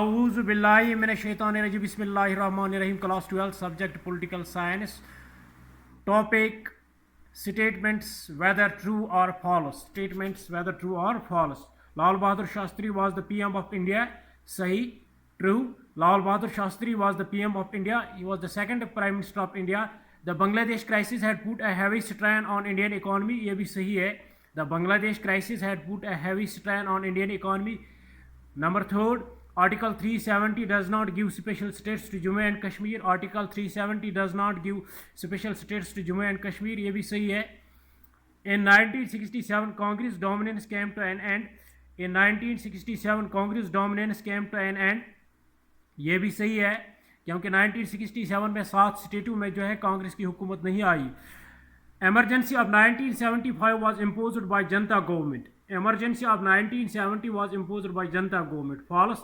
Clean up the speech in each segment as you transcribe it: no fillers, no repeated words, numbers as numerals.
A'udhu billahi minash shaitanir rajim. Bismillahir Rahmanir Rahim. Class 12, subject political science. Topic statements whether true or false. Statements whether true or false. Lal Bahadur Shastri was the PM of India. Sahi. True. Lal Bahadur Shastri was the PM of India. He was the second Prime Minister of India. The Bangladesh crisis had put a heavy strain on Indian economy. ये भी सही है. The Bangladesh crisis had put a heavy strain on Indian economy. Number third, Article 370 does not give special status to Jammu and Kashmir. Article 370 does not give special status to Jammu and Kashmir. ये भी सही है. In 1967, Congress dominance came to an end. In 1967, Congress dominance came to an end. ये भी सही है क्योंकि 1967 में 7 स्टेटों में जो है कांग्रेस की हुकूमत नहीं आई. Emergency of 1975 was imposed by Janata government. Emergency of 1970 was imposed by Janata government. False,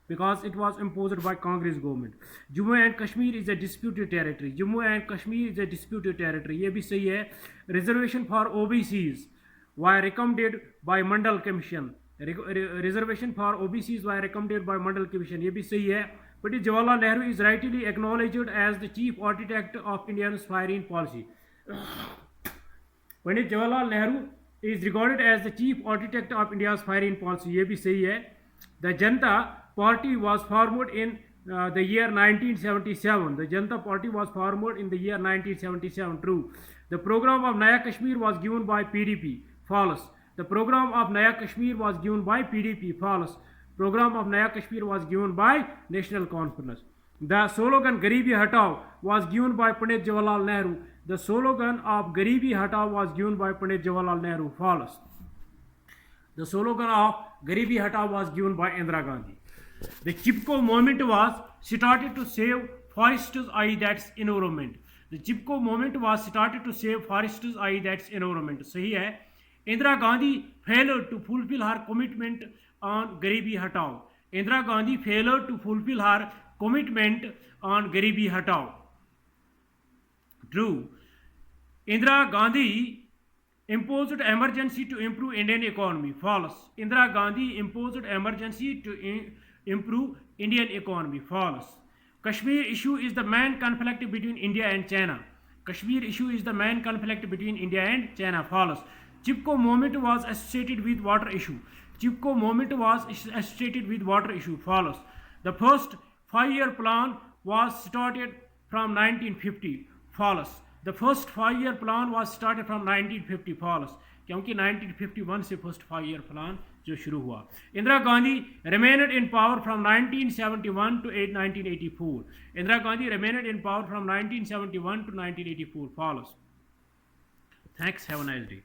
because it was imposed by Congress government. Jammu and Kashmir is a disputed territory. Jammu and Kashmir is a disputed territory. ये भी सही है. Reservation for OBCs were recommended by Mandal Commission. Reservation for OBCs were recommended by Mandal Commission. ये भी सही है. But Jawaharlal Nehru is rightly acknowledged as the chief architect of India's foreign policy. Pandit Jawaharlal Nehru is regarded as the chief architect of India's foreign policy. ये भी सही है. The Janata Party was formed in the year 1977. The Janata Party was formed in the year 1977. True. The program of Naya Kashmir was given by PDP. False. The program of Naya Kashmir was given by PDP. False. Program of Naya Kashmir was given by National Conference. The slogan Garibi Hatao was given by Pandit Jawaharlal Nehru. The slogan of Garibi Hatao was given by Pandit Jawaharlal Nehru. False. The slogan of Garibi Hatao was given by Indira Gandhi. The Chipko movement was started to save forests, i.e. that's environment. The Chipko movement was started to save forests, i.e. that's environment. सही है. Indira Gandhi failed to fulfill her commitment on Garibi Hatao. Indira Gandhi failed to fulfill her commitment on Garibi Hatao. True. Indira Gandhi imposed emergency to improve Indian economy. False. Indira Gandhi imposed emergency to improve Indian economy. False. Kashmir issue is the main conflict between India and China. Kashmir issue is the main conflict between India and China. False. Chipko movement was associated with water issue. Chipko movement was associated with water issue. False. The first 5-year plan was started from 1950. False. The first 5-year plan was started from 1950. False. क्योंकि 1951 से first 5-year plan जो शुरू हुआ. Indira Gandhi remained in power from 1971 to 1984. Indira Gandhi remained in power from 1971 to 1984. False. Thanks. Have a nice day.